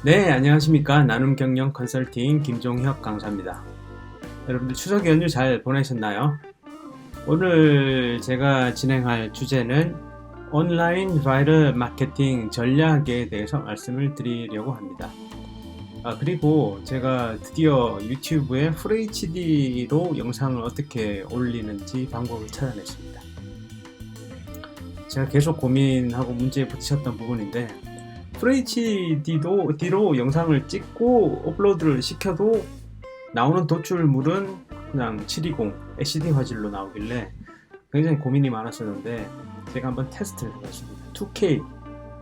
네, 안녕하십니까. 나눔 경영 컨설팅 김종혁 강사입니다. 여러분들 추석 연휴 잘 보내셨나요? 오늘 제가 진행할 주제는 온라인 바이럴 마케팅 전략에 대해서 말씀을 드리려고 합니다. 그리고 제가 드디어 유튜브에 FHD로 영상을 어떻게 올리는지 방법을 찾아냈습니다. 제가 계속 고민하고 문제에 부딪혔던 부분인데 FHD로 영상을 찍고 업로드를 시켜도 나오는 도출물은 그냥 720 HD 화질로 나오길래 굉장히 고민이 많았었는데 제가 한번 테스트를 해봤습니다. 2K,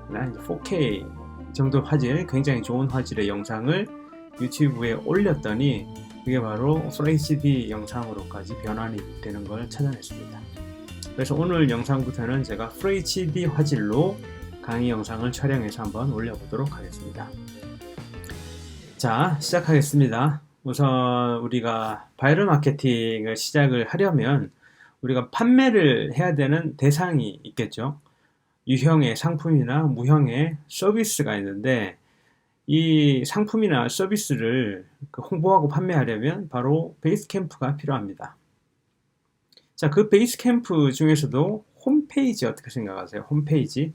4K 정도 화질, 굉장히 좋은 화질의 영상을 유튜브에 올렸더니 그게 바로 FHD 영상으로까지 변환이 되는 걸 찾아냈습니다. 그래서 오늘 영상부터는 제가 FHD 화질로 강의 영상을 촬영해서 한번 올려보도록 하겠습니다. 자, 시작하겠습니다. 우선 우리가 바이럴 마케팅을 시작을 하려면 우리가 판매를 해야 되는 대상이 있겠죠. 유형의 상품이나 무형의 서비스가 있는데 이 상품이나 서비스를 홍보하고 판매하려면 바로 베이스캠프가 필요합니다. 자, 그 베이스캠프 중에서도 홈페이지 어떻게 생각하세요? 홈페이지?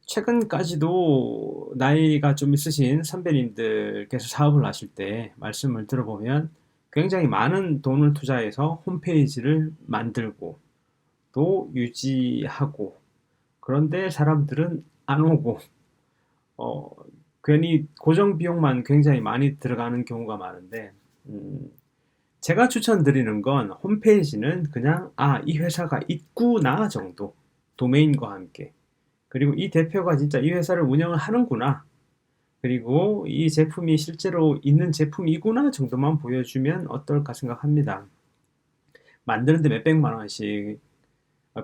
최근까지도 나이가 좀 있으신 선배님들께서 사업을 하실 때 말씀을 들어보면 굉장히 많은 돈을 투자해서 홈페이지를 만들고 또 유지하고, 그런데 사람들은 안 오고 어, 괜히 고정 비용만 굉장히 많이 들어가는 경우가 많은데, 제가 추천드리는 건 홈페이지는 그냥 이 회사가 있구나 정도, 도메인과 함께, 그리고 이 대표가 진짜 이 회사를 운영을 하는구나, 그리고 이 제품이 실제로 있는 제품이구나 정도만 보여주면 어떨까 생각합니다. 만드는데 몇백만 원씩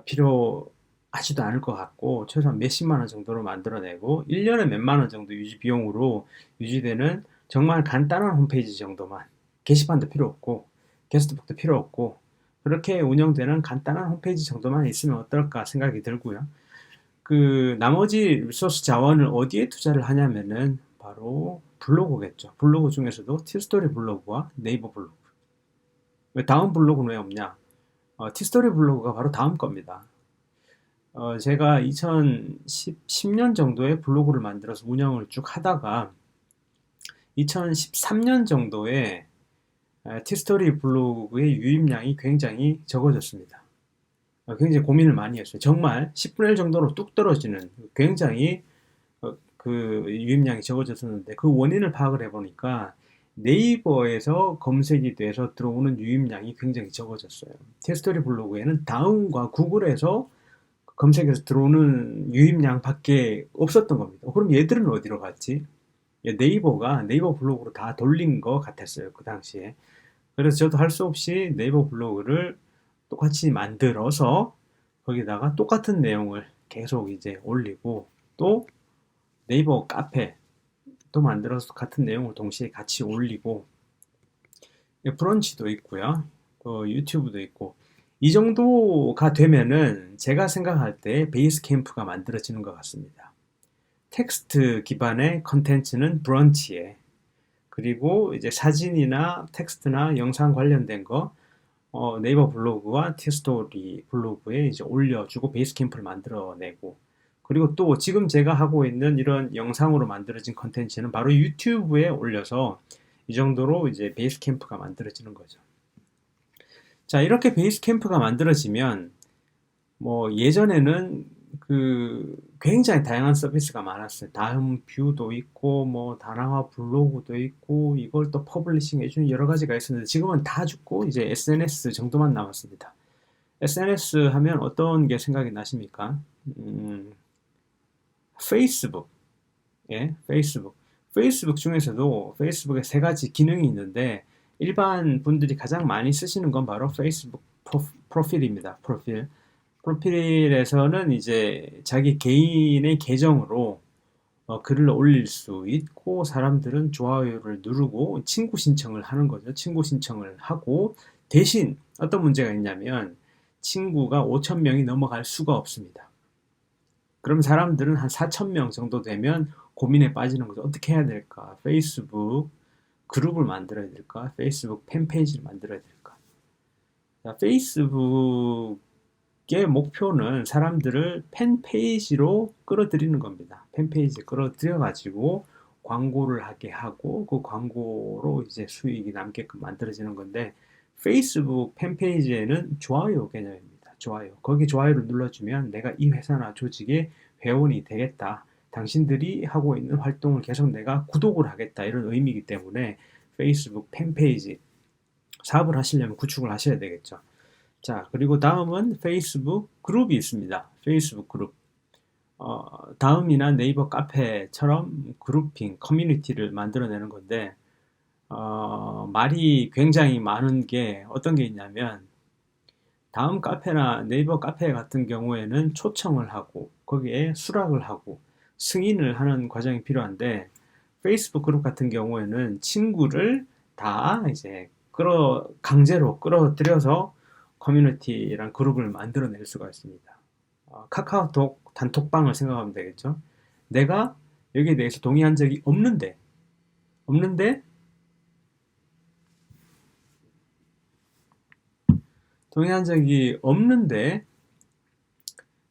필요하지도 않을 것 같고, 최소한 몇십만 원 정도로 만들어내고 1년에 몇만 원 정도 유지 비용으로 유지되는 정말 간단한 홈페이지 정도만, 게시판도 필요 없고 게스트북도 필요 없고 그렇게 운영되는 간단한 홈페이지 정도만 있으면 어떨까 생각이 들고요. 그 나머지 리소스 자원을 어디에 투자를 하냐면은 바로 블로그겠죠. 블로그 중에서도 티스토리 블로그와 네이버 블로그. 왜 다음 블로그는 왜 없냐? 티스토리 블로그가 바로 다음 겁니다. 제가 2010년 정도에 블로그를 만들어서 운영을 쭉 하다가 2013년 정도에 티스토리 블로그의 유입량이 굉장히 적어졌습니다. 굉장히 고민을 많이 했어요. 정말 10분의 1 정도로 뚝 떨어지는, 굉장히 그 유입량이 적어졌었는데, 그 원인을 파악을 해보니까 네이버에서 검색이 돼서 들어오는 유입량이 굉장히 적어졌어요. 티스토리 블로그에는 다음과 구글에서 검색해서 들어오는 유입량밖에 없었던 겁니다. 그럼 얘들은 어디로 갔지? 네이버가 네이버 블로그로 다 돌린 것 같았어요, 그 당시에. 그래서 저도 할 수 없이 네이버 블로그를 똑같이 만들어서 거기다가 똑같은 내용을 계속 이제 올리고, 또 네이버 카페 또 만들어서 같은 내용을 동시에 같이 올리고, 브런치도 있고요, 유튜브도 있고, 이 정도가 되면은 제가 생각할 때 베이스 캠프가 만들어지는 것 같습니다. 텍스트 기반의 컨텐츠는 브런치에, 그리고 이제 사진이나 텍스트나 영상 관련된 거 네이버 블로그와 티스토리 블로그에 이제 올려주고 베이스 캠프를 만들어내고, 그리고 또 지금 제가 하고 있는 이런 영상으로 만들어진 컨텐츠는 바로 유튜브에 올려서 이 정도로 이제 베이스 캠프가 만들어지는 거죠. 자, 이렇게 베이스 캠프가 만들어지면 뭐 예전에는 굉장히 다양한 서비스가 많았어요. 다음 뷰도 있고 뭐 다나와 블로그도 있고 이걸 또 퍼블리싱 해주는 여러 가지가 있었는데, 지금은 다 죽고 이제 SNS 정도만 남았습니다. SNS 하면 어떤 게 생각이 나십니까? 페이스북. 예, 페이스북. 페이스북 중에서도 페이스북에 세 가지 기능이 있는데, 일반 분들이 가장 많이 쓰시는 건 바로 페이스북 프로필입니다. 프로필에서는 이제 자기 개인의 계정으로 글을 올릴 수 있고, 사람들은 좋아요를 누르고 친구 신청을 하는 거죠. 친구 신청을 하고, 대신 어떤 문제가 있냐면 친구가 5,000명이 넘어갈 수가 없습니다. 그럼 사람들은 한 4천 명 정도 되면 고민에 빠지는 거죠. 어떻게 해야 될까? 페이스북 그룹을 만들어야 될까? 페이스북 팬페이지를 만들어야 될까? 자, 페이스북의 목표는 사람들을 팬페이지로 끌어들이는 겁니다. 팬페이지 끌어들여 가지고 광고를 하게 하고 그 광고로 이제 수익이 남게끔 만들어지는 건데 페이스북 팬페이지에는 좋아요 개념입니다. 좋아요. 거기 좋아요를 눌러주면 내가 이 회사나 조직의 회원이 되겠다. 당신들이 하고 있는 활동을 계속 내가 구독을 하겠다. 이런 의미이기 때문에 페이스북 팬페이지 사업을 하시려면 구축을 하셔야 되겠죠. 자, 그리고 다음은 페이스북 그룹이 있습니다. 페이스북 그룹. 다음이나 네이버 카페처럼 그룹핑, 커뮤니티를 만들어내는 건데, 말이 굉장히 많은 게 어떤 게 있냐면, 다음 카페나 네이버 카페 같은 경우에는 초청을 하고, 거기에 수락을 하고, 승인을 하는 과정이 필요한데, 페이스북 그룹 같은 경우에는 친구를 다 이제 강제로 끌어들여서 커뮤니티랑 그룹을 만들어낼 수가 있습니다. 카카오톡 단톡방을 생각하면 되겠죠. 내가 여기에 대해서 동의한 적이 없는데, 동의한 적이 없는데,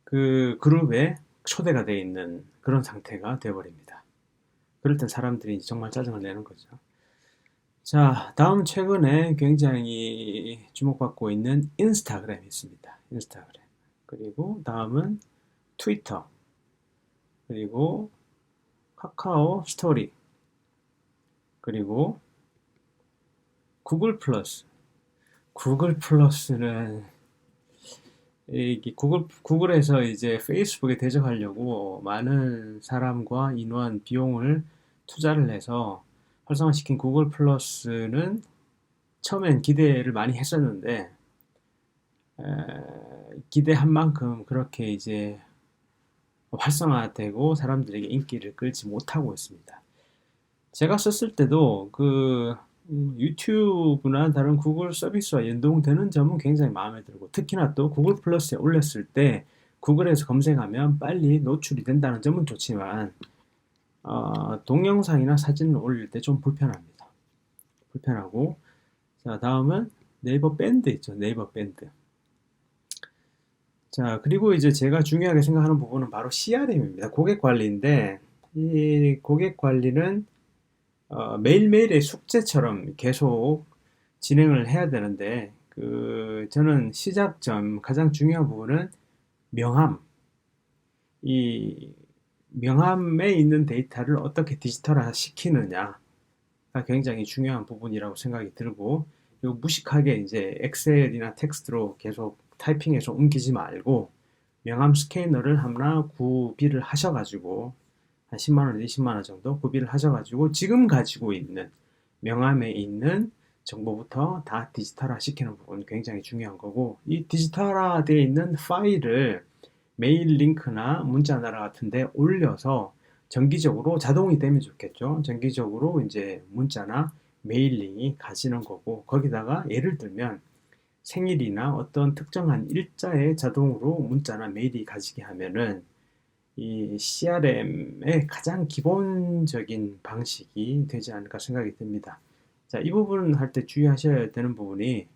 그 그룹에 초대가 되어 있는 그런 상태가 되어버립니다. 그럴 땐 사람들이 정말 짜증을 내는 거죠. 자, 다음 최근에 굉장히 주목받고 있는 인스타그램이 있습니다. 인스타그램. 그리고 다음은 트위터. 그리고 카카오 스토리. 그리고 구글 플러스. 구글 플러스는 이게 구글에서 이제 페이스북에 대적하려고 많은 사람과 인원, 비용을 투자를 해서 활성화시킨 구글 플러스는 처음엔 기대를 많이 했었는데 기대한 만큼 그렇게 이제 활성화되고 사람들에게 인기를 끌지 못하고 있습니다. 제가 썼을 때도 그 유튜브나 다른 구글 서비스와 연동되는 점은 굉장히 마음에 들고 특히나 또 구글 플러스에 올렸을 때 구글에서 검색하면 빨리 노출이 된다는 점은 좋지만 동영상이나 사진을 올릴 때 좀 불편합니다. 불편하고 자 다음은 네이버 밴드 있죠. 네이버 밴드. 자 그리고 이제 제가 중요하게 생각하는 부분은 바로 CRM입니다. 고객 관리인데 이 고객 관리는 매일매일의 숙제처럼 계속 진행을 해야 되는데, 저는 시작점, 가장 중요한 부분은 명함. 이 명함에 있는 데이터를 어떻게 디지털화 시키느냐가 굉장히 중요한 부분이라고 생각이 들고, 이거 무식하게 이제 엑셀이나 텍스트로 계속 타이핑해서 옮기지 말고, 명함 스캐너를 하나 구비를 하셔가지고, 한 10만 원, 20만 원 정도 구비를 하셔가지고 지금 가지고 있는 명함에 있는 정보부터 다 디지털화 시키는 부분이 굉장히 중요한 거고 이 디지털화 되어 있는 파일을 메일 링크나 문자 나라 같은데 올려서 정기적으로 자동이 되면 좋겠죠. 정기적으로 이제 문자나 메일링이 가시는 거고 거기다가 예를 들면 생일이나 어떤 특정한 일자에 자동으로 문자나 메일이 가지게 하면은 이 CRM의 가장 기본적인 방식이 되지 않을까 생각이 듭니다. 자, 이 부분 할 때 주의하셔야 되는 부분이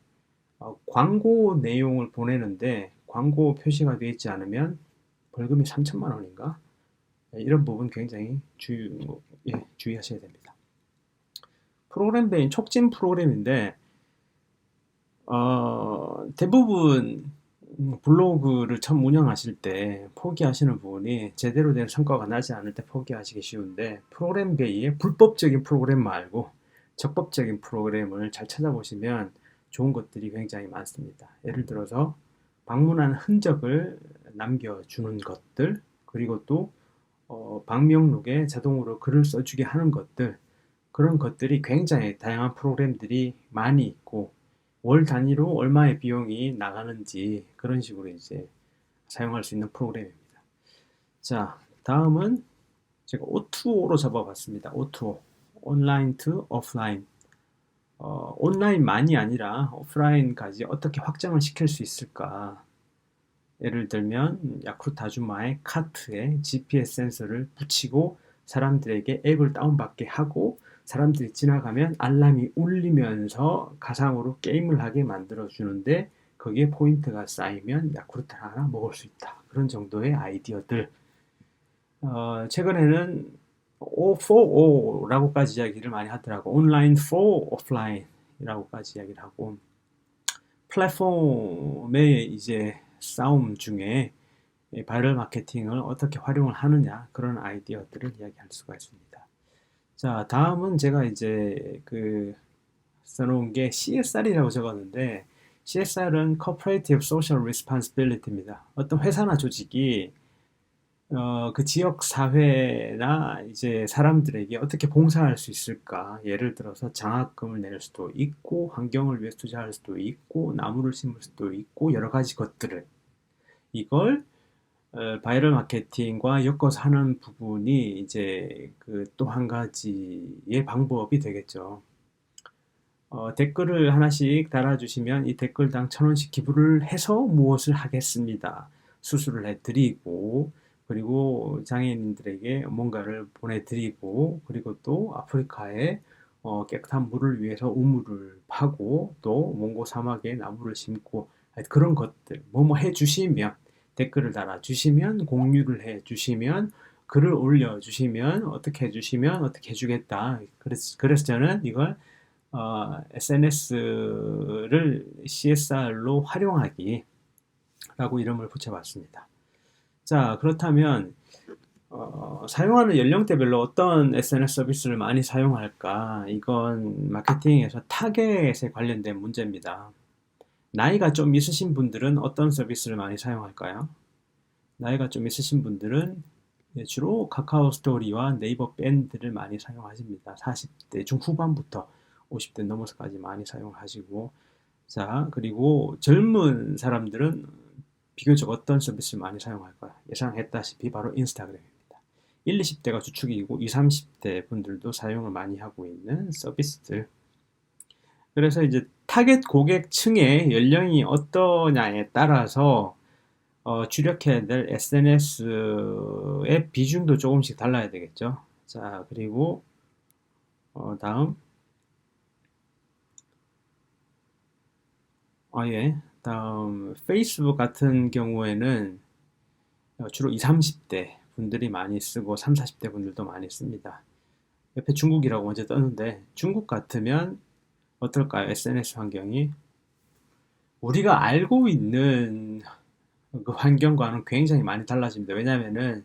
광고 내용을 보내는데 광고 표시가 되어 있지 않으면 벌금이 3천만 원인가? 이런 부분 굉장히 주의하셔야 됩니다. 프로그램 배인 촉진 프로그램인데 대부분 블로그를 처음 운영하실 때 포기하시는 부분이 제대로 된 성과가 나지 않을 때 포기하시기 쉬운데 프로그램 베이의 불법적인 프로그램 말고 적법적인 프로그램을 잘 찾아보시면 좋은 것들이 굉장히 많습니다. 예를 들어서 방문한 흔적을 남겨주는 것들 그리고 또 방명록에 자동으로 글을 써주게 하는 것들 그런 것들이 굉장히 다양한 프로그램들이 많이 있고 월 단위로 얼마의 비용이 나가는지 그런 식으로 이제 사용할 수 있는 프로그램입니다. 자, 다음은 제가 O2O로 잡아봤습니다. O2O. 온라인 to 오프라인. 온라인만이 아니라 오프라인까지 어떻게 확장을 시킬 수 있을까? 예를 들면 야쿠르트 아줌마의 카트에 GPS 센서를 붙이고 사람들에게 앱을 다운받게 하고 사람들이 지나가면 알람이 울리면서 가상으로 게임을 하게 만들어 주는데 거기에 포인트가 쌓이면 야쿠르트를 하나 먹을 수 있다. 그런 정도의 아이디어들. 최근에는 O4O라고까지 이야기를 많이 하더라고. 온라인 for 오프라인이라고까지 이야기를 하고 플랫폼의 이제 싸움 중에 바이럴 마케팅을 어떻게 활용을 하느냐 그런 아이디어들을 이야기할 수가 있습니다. 자, 다음은 제가 이제 써놓은 게 CSR이라고 적었는데 CSR은 Corporative Social Responsibility입니다. 어떤 회사나 조직이 그 지역 사회나 이제 사람들에게 어떻게 봉사할 수 있을까? 예를 들어서 장학금을 낼 수도 있고, 환경을 위해 투자할 수도 있고, 나무를 심을 수도 있고, 여러 가지 것들을 이걸 바이럴 마케팅과 엮어서 하는 부분이 이제 또 한 가지의 방법이 되겠죠. 댓글을 하나씩 달아주시면 이 댓글당 1,000원씩 기부를 해서 무엇을 하겠습니다. 수술을 해드리고 그리고 장애인들에게 뭔가를 보내드리고 그리고 또 아프리카에 깨끗한 물을 위해서 우물을 파고 또 몽고 사막에 나무를 심고 그런 것들 뭐뭐 해주시면 댓글을 달아주시면 공유를 해주시면 글을 올려주시면 어떻게 해주시면 어떻게 해주겠다. 그래서 저는 이걸 SNS를 CSR로 활용하기 라고 이름을 붙여봤습니다. 자, 그렇다면 사용하는 연령대별로 어떤 SNS 서비스를 많이 사용할까? 이건 마케팅에서 타겟에 관련된 문제입니다. 나이가 좀 있으신 분들은 어떤 서비스를 많이 사용할까요? 나이가 좀 있으신 분들은 주로 카카오 스토리와 네이버 밴드를 많이 사용하십니다. 40대 중후반부터 50대 넘어서까지 많이 사용하시고 자, 그리고 젊은 사람들은 비교적 어떤 서비스를 많이 사용할까요? 예상했다시피 바로 인스타그램입니다. 1, 20대가 주축이고 20, 30대 분들도 사용을 많이 하고 있는 서비스들. 그래서 이제 타겟 고객층의 연령이 어떠냐에 따라서 주력해야 될 SNS의 비중도 조금씩 달라야 되겠죠. 자, 그리고 다음 다음 페이스북 같은 경우에는 주로 20, 30대 분들이 많이 쓰고 30, 40대 분들도 많이 씁니다. 옆에 중국이라고 먼저 떴는데 중국 같으면 어떨까요? SNS 환경이 우리가 알고 있는 그 환경과는 굉장히 많이 달라집니다. 왜냐하면은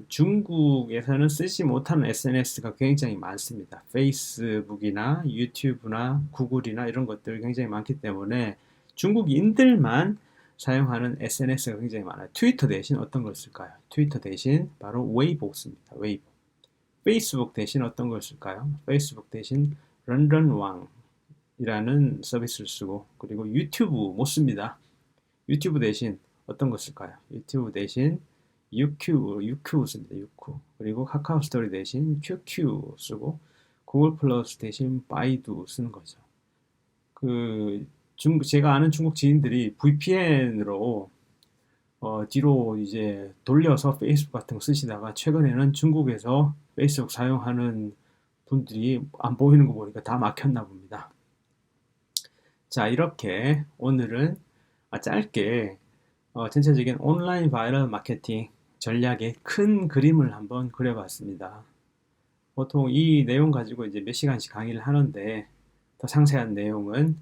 중국에서는 쓰지 못하는 SNS가 굉장히 많습니다. 페이스북이나 유튜브나 구글이나 이런 것들 굉장히 많기 때문에 중국인들만 사용하는 SNS가 굉장히 많아요. 트위터 대신 어떤 걸 쓸까요? 트위터 대신 바로 웨이보 씁니다. 웨이보. 페이스북 대신 어떤 걸 쓸까요? 페이스북 대신 런던왕이라는 서비스를 쓰고 그리고 유튜브 못 씁니다. 유튜브 대신 어떤 거 쓸까요? 유튜브 대신 UQ 씁니다. UQ. 그리고 카카오 스토리 대신 QQ 쓰고 구글 플러스 대신 바이두 쓰는 거죠. 제가 아는 중국 지인들이 VPN으로 뒤로 이제 돌려서 페이스북 같은 거 쓰시다가 최근에는 중국에서 페이스북 사용하는 분들이 안 보이는 거 보니까 다 막혔나 봅니다. 자, 이렇게 오늘은 짧게 전체적인 온라인 바이럴 마케팅 전략의 큰 그림을 한번 그려봤습니다. 보통 이 내용 가지고 이제 몇 시간씩 강의를 하는데 더 상세한 내용은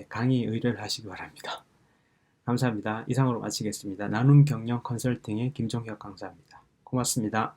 강의 의뢰를 하시기 바랍니다. 감사합니다. 이상으로 마치겠습니다. 나눔 경영 컨설팅의 김종혁 강사입니다. 고맙습니다.